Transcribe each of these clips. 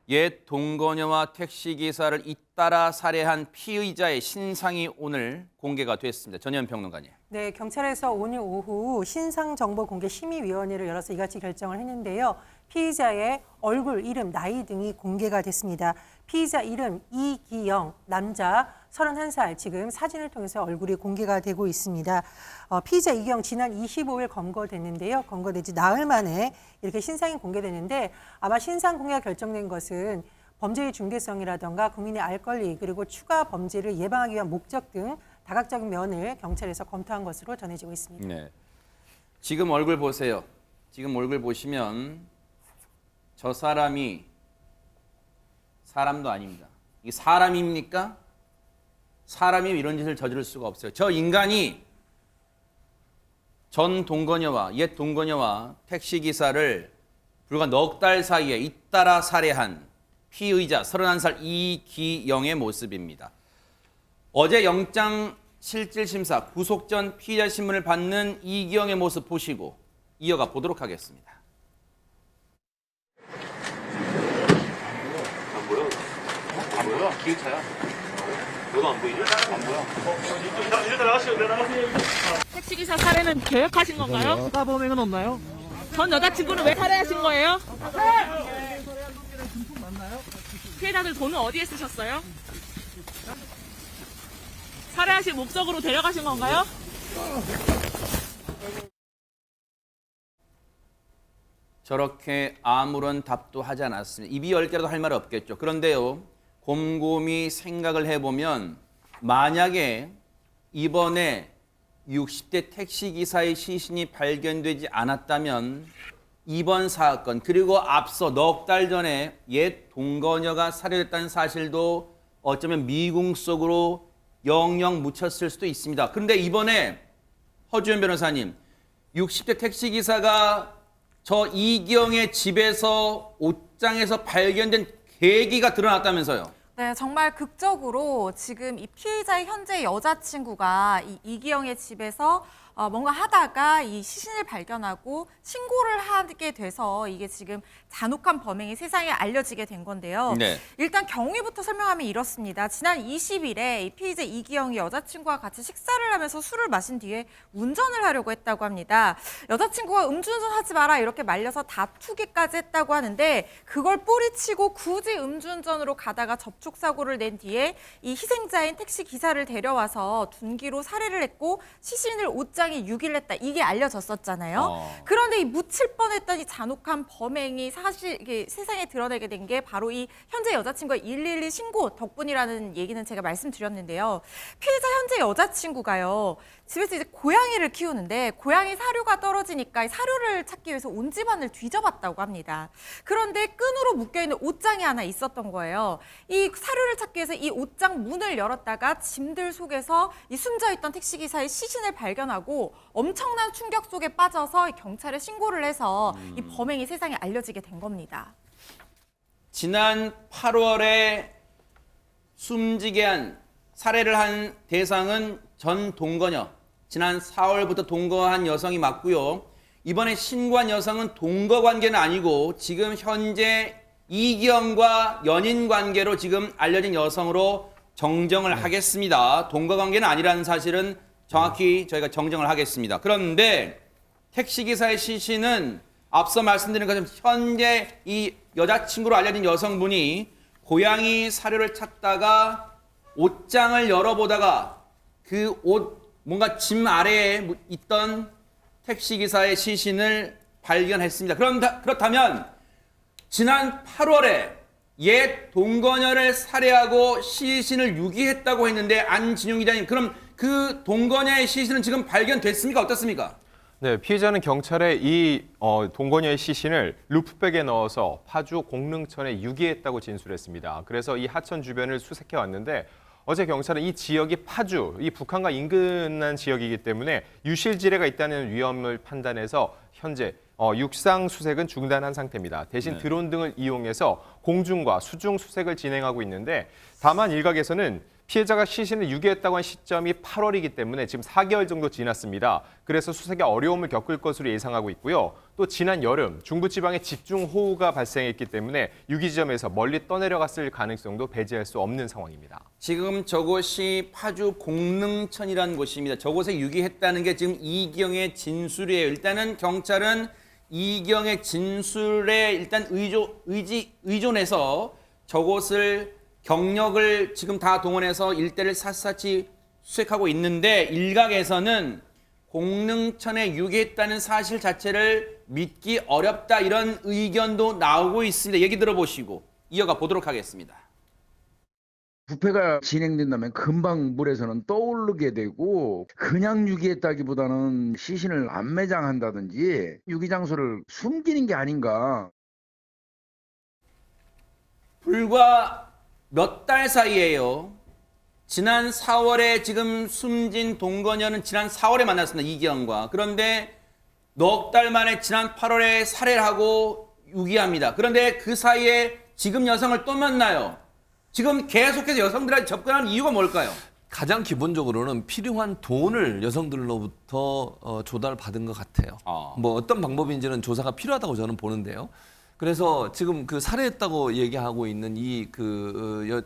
옛 동거녀와 택시기사를 잇따라 살해한 피의자의 신상이 오늘 공개가 됐습니다. 전현 평론가님. 네, 경찰에서 오늘 오후 신상정보공개심의위원회를 열어서 이같이 결정을 했는데요. 피의자의 얼굴, 이름, 나이 등이 공개가 됐습니다. 피의자 이름 이기영, 남자, 31살, 지금 사진을 통해서 얼굴이 공개가 되고 있습니다. 피의자 이기영 지난 25일 검거됐는데요. 검거되지 나흘 만에 이렇게 신상이 공개되는데 아마 신상 공개가 결정된 것은 범죄의 중대성이라든가 국민의 알 권리 그리고 추가 범죄를 예방하기 위한 목적 등 다각적인 면을 경찰에서 검토한 것으로 전해지고 있습니다. 네. 지금 얼굴 보세요. 지금 얼굴 보시면 저 사람이 사람도 아닙니다. 이 사람입니까? 사람이 이런 짓을 저지를 수가 없어요. 저 인간이 전 동거녀와 옛 동거녀와 택시기사를 불과 넉 달 사이에 잇따라 살해한 피의자 31살 이기영의 모습입니다. 어제 영장 실질심사 구속 전 피의자 신문을 받는 이기영의 모습 보시고 이어가 보도록 하겠습니다. 안 보여? 기차야. 너도 안 보이니? 안 보여. 일단 나가시죠. 나가세요. 택시기사 살해는 계획하신 건가요? 수사범행은 없나요? 전 여자친구는 왜 살해하신 거예요? 피해자들 돈은 어디에 쓰셨어요? 살해하실 목적으로 데려가신 건가요? 저렇게 아무런 답도 하지 않았습니다. 입이 열 개라도 할 말 없겠죠. 그런데요, 곰곰이 생각을 해보면 만약에 이번에 60대 택시기사의 시신이 발견되지 않았다면 이번 사건 그리고 앞서 넉 달 전에 옛 동거녀가 살해됐다는 사실도 어쩌면 미궁 속으로 영영 묻혔을 수도 있습니다. 그런데 이번에 허주연 변호사님, 60대 택시기사가 저 이기영의 집에서 옷장에서 발견된 계기가 드러났다면서요. 네, 정말 극적으로 지금 이 피의자의 현재 여자친구가 이 이기영의 집에서 뭔가 하다가 이 시신을 발견하고 신고를 하게 돼서 이게 지금 잔혹한 범행이 세상에 알려지게 된 건데요. 네. 일단 경위부터 설명하면 이렇습니다. 지난 20일에 이 피의자 이기영이 여자친구와 같이 식사를 하면서 술을 마신 뒤에 운전을 하려고 했다고 합니다. 여자친구가 음주운전 하지 마라 이렇게 말려서 다투기까지 했다고 하는데 그걸 뿌리치고 굳이 음주운전으로 가다가 접촉사고를 낸 뒤에 이 희생자인 택시기사를 데려와서 둔기로 살해를 했고 시신을 옷장에 유기를 했다. 이게 알려졌었잖아요. 그런데 이 묻힐 뻔했던 이 잔혹한 범행이 사실 이게 세상에 드러내게 된 게 바로 이 현재 여자친구의 112 신고 덕분이라는 얘기는 제가 말씀드렸는데요. 피해자 현재 여자친구가요. 집에서 이제 고양이를 키우는데 고양이 사료가 떨어지니까 사료를 찾기 위해서 온 집안을 뒤져봤다고 합니다. 그런데 끈으로 묶여있는 옷장이 하나 있었던 거예요. 이 사료를 찾기 위해서 이 옷장 문을 열었다가 짐들 속에서 이 숨져있던 택시기사의 시신을 발견하고 엄청난 충격 속에 빠져서 경찰에 신고를 해서 이 범행이 세상에 알려지게 된 겁니다. 지난 8월에 숨지게 한 살해를 한 대상은 전 동거녀. 지난 4월부터 동거한 여성이 맞고요. 이번에 신고한 여성은 동거 관계는 아니고 지금 현재 이기영과 연인 관계로 지금 알려진 여성으로 정정을 하겠습니다. 동거 관계는 아니라는 사실은 정확히 저희가 정정을 하겠습니다. 그런데 택시기사의 시신은 앞서 말씀드린 것처럼 현재 이 여자친구로 알려진 여성분이 고양이 사료를 찾다가 옷장을 열어보다가 그 옷 뭔가 짐 아래에 있던 택시기사의 시신을 발견했습니다. 그렇다면 지난 8월에 옛 동거녀를 살해하고 시신을 유기했다고 했는데 안진용 기자님, 그럼 그 동거녀의 시신은 지금 발견됐습니까? 어떻습니까? 네, 피해자는 경찰에 이 동거녀의 시신을 루프백에 넣어서 파주 공릉천에 유기했다고 진술했습니다. 그래서 이 하천 주변을 수색해 왔는데 어제 경찰은 이 지역이 파주, 이 북한과 인근한 지역이기 때문에 유실지뢰가 있다는 위험을 판단해서 현재 육상 수색은 중단한 상태입니다. 대신 드론 등을 이용해서 공중과 수중 수색을 진행하고 있는데 다만 일각에서는 피해자가 시신을 유기했다고 한 시점이 8월이기 때문에 지금 4개월 정도 지났습니다. 그래서 수색에 어려움을 겪을 것으로 예상하고 있고요. 또 지난 여름 중부지방에 집중호우가 발생했기 때문에 유기 지점에서 멀리 떠내려갔을 가능성도 배제할 수 없는 상황입니다. 지금 저곳이 파주 공릉천이라는 곳입니다. 저곳에 유기했다는 게 지금 이기영의 진술이에요. 일단은 경찰은 이기영의 진술에 일단 의존해서 저곳을 경력을 지금 다 동원해서 일대를 샅샅이 수색하고 있는데 일각에서는 공릉천에 유기했다는 사실 자체를 믿기 어렵다 이런 의견도 나오고 있습니다. 얘기 들어보시고 이어가 보도록 하겠습니다. 부패가 진행된다면 금방 물에서는 떠오르게 되고 그냥 유기했다기보다는 시신을 안매장한다든지 유기 장소를 숨기는 게 아닌가. 불과 몇 달 사이에요. 지난 4월에 지금 숨진 동거녀는 지난 4월에 만났습니다. 이기영과. 그런데 넉 달 만에 지난 8월에 살해를 하고 유기합니다. 그런데 그 사이에 지금 여성을 또 만나요. 지금 계속해서 여성들한테 접근하는 이유가 뭘까요? 가장 기본적으로는 필요한 돈을 여성들로부터 조달을 받은 것 같아요. 뭐 어떤 방법인지는 조사가 필요하다고 저는 보는데요. 그래서 지금 그 살해했다고 얘기하고 있는 이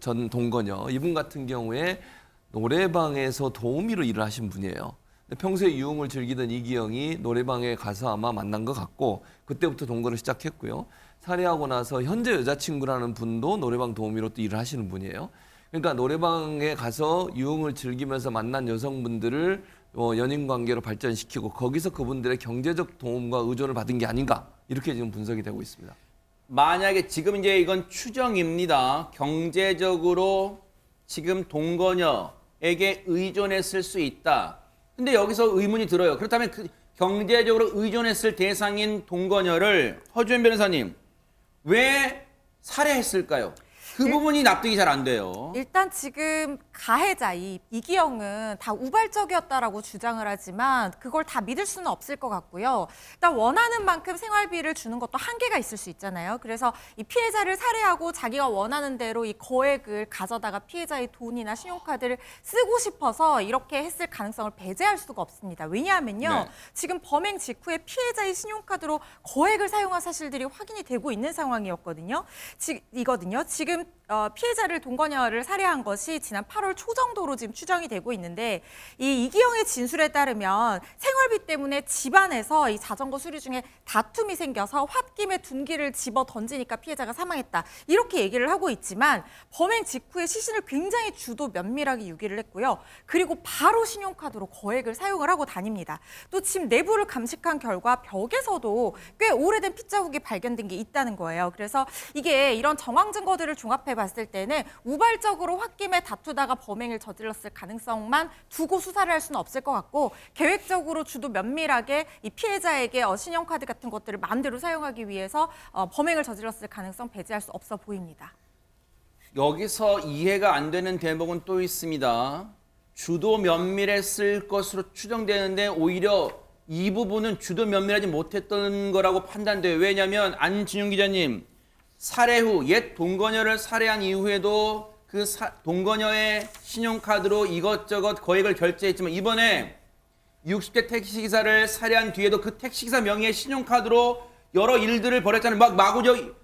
전 동거녀 이분 같은 경우에 노래방에서 도우미로 일을 하신 분이에요. 평소에 유흥을 즐기던 이기영이 노래방에 가서 아마 만난 것 같고 그때부터 동거를 시작했고요. 살해하고 나서 현재 여자친구라는 분도 노래방 도우미로 또 일을 하시는 분이에요. 그러니까 노래방에 가서 유흥을 즐기면서 만난 여성분들을 연인 관계로 발전시키고 거기서 그분들의 경제적 도움과 의존을 받은 게 아닌가 이렇게 지금 분석이 되고 있습니다. 만약에 지금 이제 이건 추정입니다. 경제적으로 지금 동거녀에게 의존했을 수 있다. 근데 여기서 의문이 들어요. 그렇다면 그 경제적으로 의존했을 대상인 동거녀를 허주현 변호사님 왜 살해했을까요? 그 부분이 납득이 잘 안 돼요. 일단 지금 가해자 이기영은 다 우발적이었다라고 주장을 하지만 그걸 다 믿을 수는 없을 것 같고요. 일단 원하는 만큼 생활비를 주는 것도 한계가 있을 수 있잖아요. 그래서 이 피해자를 살해하고 자기가 원하는 대로 이 거액을 가져다가 피해자의 돈이나 신용카드를 쓰고 싶어서 이렇게 했을 가능성을 배제할 수가 없습니다. 왜냐하면요. 네. 지금 범행 직후에 피해자의 신용카드로 거액을 사용한 사실들이 확인이 되고 있는 상황이었거든요. 지금 피해자를 동거녀를 살해한 것이 지난 8월 초 정도로 지금 추정이 되고 있는데 이 이기영의 진술에 따르면 생활비 때문에 집안에서 이 자전거 수리 중에 다툼이 생겨서 홧김에 둔기를 집어 던지니까 피해자가 사망했다. 이렇게 얘기를 하고 있지만 범행 직후에 시신을 굉장히 주도 면밀하게 유기를 했고요. 그리고 바로 신용카드로 거액을 사용을 하고 다닙니다. 또 집 내부를 감식한 결과 벽에서도 꽤 오래된 핏자국이 발견된 게 있다는 거예요. 그래서 이게 이런 정황 증거들을 종합해 봤을 때는 우발적으로 홧김에 다투다가 범행을 저질렀을 가능성만 두고 수사를 할 수는 없을 것 같고 계획적으로 주도 면밀하게 이 피해자에게 신용카드 같은 것들을 마음대로 사용하기 위해서 범행을 저질렀을 가능성 배제할 수 없어 보입니다. 여기서 이해가 안 되는 대목은 또 있습니다. 주도 면밀했을 것으로 추정되는데 오히려 이 부분은 주도 면밀하지 못했던 거라고 판단돼요. 왜냐하면 안진용 기자님, 살해 후 옛 동거녀를 살해한 이후에도 그 동거녀의 신용카드로 이것저것 거액을 결제했지만 이번에 60대 택시기사를 살해한 뒤에도 그 택시기사 명의의 신용카드로 여러 일들을 벌였잖아요. 마구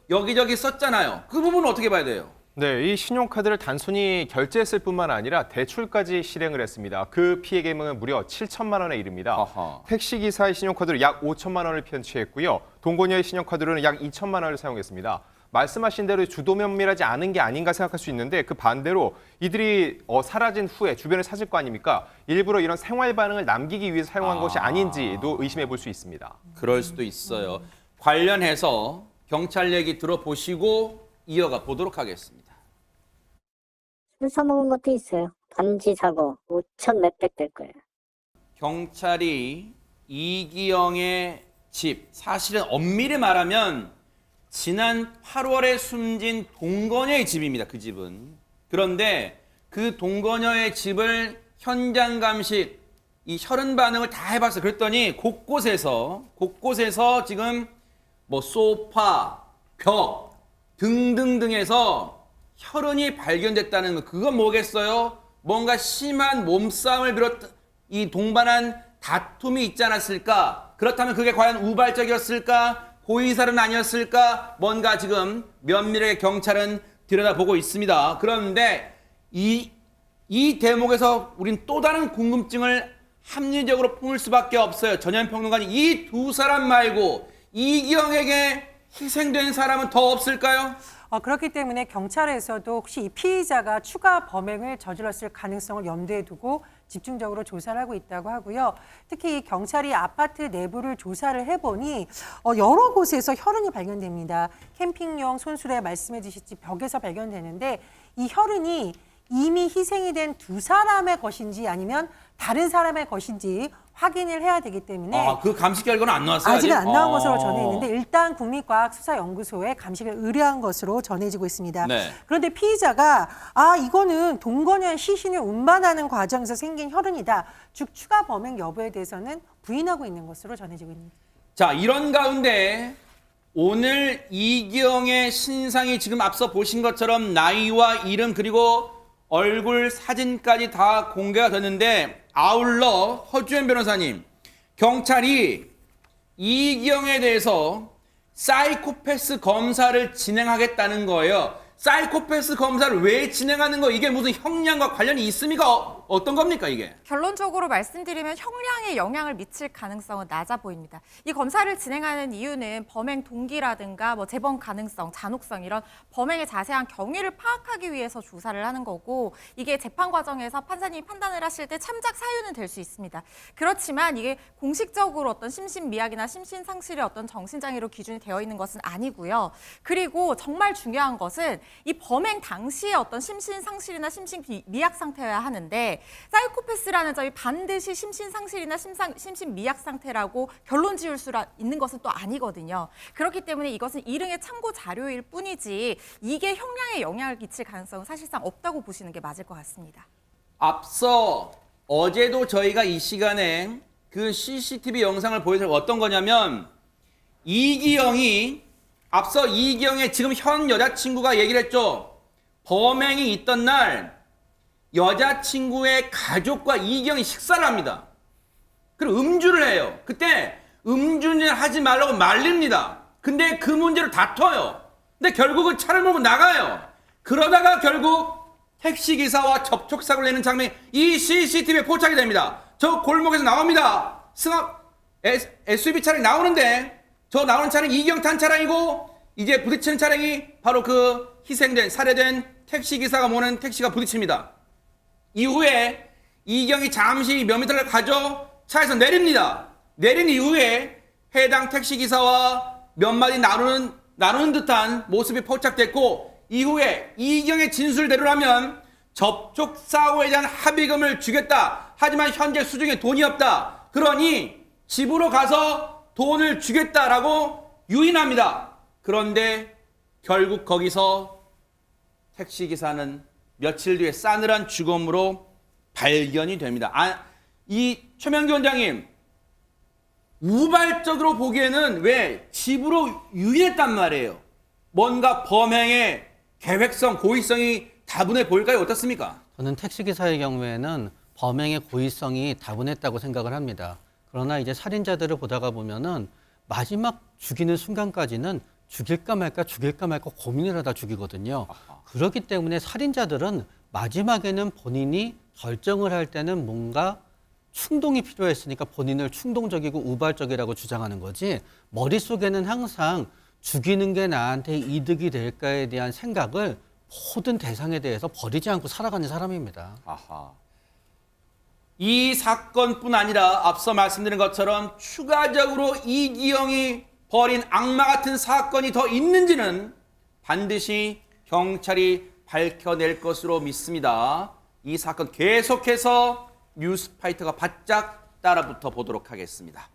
여기저기 썼잖아요. 그 부분은 어떻게 봐야 돼요? 네, 이 신용카드를 단순히 결제했을 뿐만 아니라 대출까지 실행을 했습니다. 그 피해 금액은 무려 7천만 원에 이릅니다. 아하. 택시기사의 신용카드로 약 5천만 원을 편취했고요. 동거녀의 신용카드로는 약 2천만 원을 사용했습니다. 말씀하신 대로 주도 면밀하지 않은 게 아닌가 생각할 수 있는데 그 반대로 이들이 사라진 후에 주변을 찾을 거 아닙니까? 일부러 이런 생활 반응을 남기기 위해 사용한 것이 아닌지도 의심해 볼 수 있습니다. 그럴 수도 있어요. 관련해서 경찰 얘기 들어보시고 이어가 보도록 하겠습니다. 술 사먹은 것도 있어요. 반지 사고 5천 몇백 될 거예요. 경찰이 이기영의 집, 사실은 엄밀히 말하면 지난 8월에 숨진 동거녀의 집입니다. 그 집은. 그런데 그 동거녀의 집을 현장 감식, 이 혈흔 반응을 다 해봤어요. 그랬더니 곳곳에서 지금 뭐 소파, 벽 등등등에서 혈흔이 발견됐다는 거. 그건 뭐겠어요? 뭔가 심한 몸싸움을 비롯 이 동반한 다툼이 있지 않았을까? 그렇다면 그게 과연 우발적이었을까? 고의살은 아니었을까? 뭔가 지금 면밀하게 경찰은 들여다보고 있습니다. 그런데 이 대목에서 우린 또 다른 궁금증을 합리적으로 품을 수밖에 없어요. 전현평론가님, 이 두 사람 말고 이기영에게 희생된 사람은 더 없을까요? 그렇기 때문에 경찰에서도 혹시 이 피의자가 추가 범행을 저질렀을 가능성을 염두에 두고 집중적으로 조사를 하고 있다고 하고요. 특히 이 경찰이 아파트 내부를 조사를 해보니 여러 곳에서 혈흔이 발견됩니다. 캠핑용 손수레 말씀해 주셨지 벽에서 발견되는데 이 혈흔이 이미 희생이 된 두 사람의 것인지 아니면 다른 사람의 것인지 확인을 해야 되기 때문에 그 감식 결과는 안 나왔어요? 아직은 안 나온 것으로 전해 있는데 일단 국립과학수사연구소에 감식을 의뢰한 것으로 전해지고 있습니다. 네. 그런데 피의자가 이거는 동건현 시신을 운반하는 과정에서 생긴 혈흔이다. 즉 추가 범행 여부에 대해서는 부인하고 있는 것으로 전해지고 있습니다. 자, 이런 가운데 오늘 이기영의 신상이 지금 앞서 보신 것처럼 나이와 이름 그리고 얼굴 사진까지 다 공개가 됐는데 아울러 허주연 변호사님, 경찰이 이기영에 대해서 사이코패스 검사를 진행하겠다는 거예요. 사이코패스 검사를 왜 진행하는 거? 이게 무슨 형량과 관련이 있습니까? 어떤 겁니까 이게? 결론적으로 말씀드리면 형량에 영향을 미칠 가능성은 낮아 보입니다. 이 검사를 진행하는 이유는 범행 동기라든가 재범 가능성, 잔혹성 이런 범행의 자세한 경위를 파악하기 위해서 조사를 하는 거고 이게 재판 과정에서 판사님이 판단을 하실 때 참작 사유는 될 수 있습니다. 그렇지만 이게 공식적으로 어떤 심신미약이나 심신상실의 어떤 정신장애로 기준이 되어 있는 것은 아니고요. 그리고 정말 중요한 것은 이 범행 당시의 어떤 심신상실이나 심신미약 상태여야 하는데 사이코패스라는 점이 반드시 심신상실이나 심신미약 상태라고 결론 지을 수 있는 것은 또 아니거든요. 그렇기 때문에 이것은 일흥의 참고 자료일 뿐이지 이게 형량에 영향을 끼칠 가능성은 사실상 없다고 보시는 게 맞을 것 같습니다. 앞서 어제도 저희가 이 시간에 그 CCTV 영상을 보여드렸고 어떤 거냐면 앞서 이기영의 지금 현 여자친구가 얘기를 했죠. 범행이 있던 날 여자친구의 가족과 이기영이 식사를 합니다. 그리고 음주를 해요. 그때 음주는 하지 말라고 말립니다. 근데 그 문제로 다퉈요. 근데 결국은 차를 몰고 나가요. 그러다가 결국 택시기사와 접촉사고를 내는 장면이 이 CCTV에 포착이 됩니다. 저 골목에서 나옵니다. SUV 차량이 나오는데 저 나오는 차량이 이기영 탄 차량이고 이제 부딪히는 차량이 바로 그 희생된 살해된 택시기사가 모는 택시가 부딪힙니다. 이후에 이기영이 잠시 몇 미터를 가져 차에서 내립니다. 내린 이후에 해당 택시기사와 몇 마디 나누는 듯한 모습이 포착됐고 이후에 이기영의 진술대로라면 접촉사고에 대한 합의금을 주겠다. 하지만 현재 수중에 돈이 없다. 그러니 집으로 가서 돈을 주겠다라고 유인합니다. 그런데 결국 거기서 택시기사는 며칠 뒤에 싸늘한 죽음으로 발견이 됩니다. 이 최명기 원장님, 우발적으로 보기에는 왜 집으로 유인했단 말이에요? 뭔가 범행의 계획성, 고의성이 다분해 보일까요? 어떻습니까? 저는 택시기사의 경우에는 범행의 고의성이 다분했다고 생각을 합니다. 그러나 이제 살인자들을 보다가 보면은 마지막 죽이는 순간까지는 죽일까 말까 고민을 하다 죽이거든요. 그렇기 때문에 살인자들은 마지막에는 본인이 결정을 할 때는 뭔가 충동이 필요했으니까 본인을 충동적이고 우발적이라고 주장하는 거지 머릿속에는 항상 죽이는 게 나한테 이득이 될까에 대한 생각을 모든 대상에 대해서 버리지 않고 살아가는 사람입니다. 아하. 이 사건뿐 아니라 앞서 말씀드린 것처럼 추가적으로 이기영이 벌인 악마 같은 사건이 더 있는지는 반드시 경찰이 밝혀낼 것으로 믿습니다. 이 사건 계속해서 뉴스파이터가 바짝 따라붙어 보도록 하겠습니다.